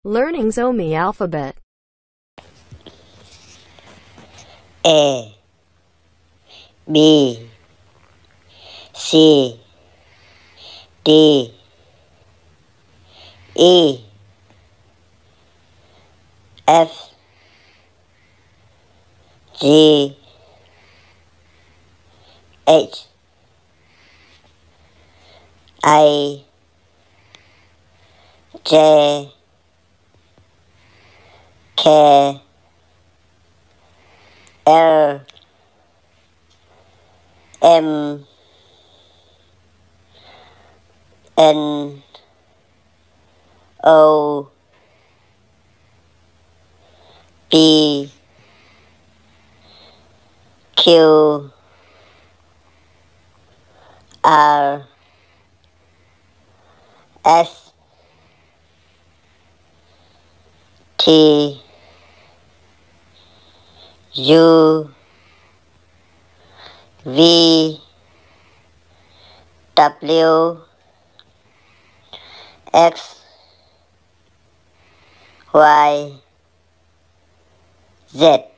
Learning Zomi alphabet. A B C D E F G H I J K L M N O P Q R S T U V W X Y Z.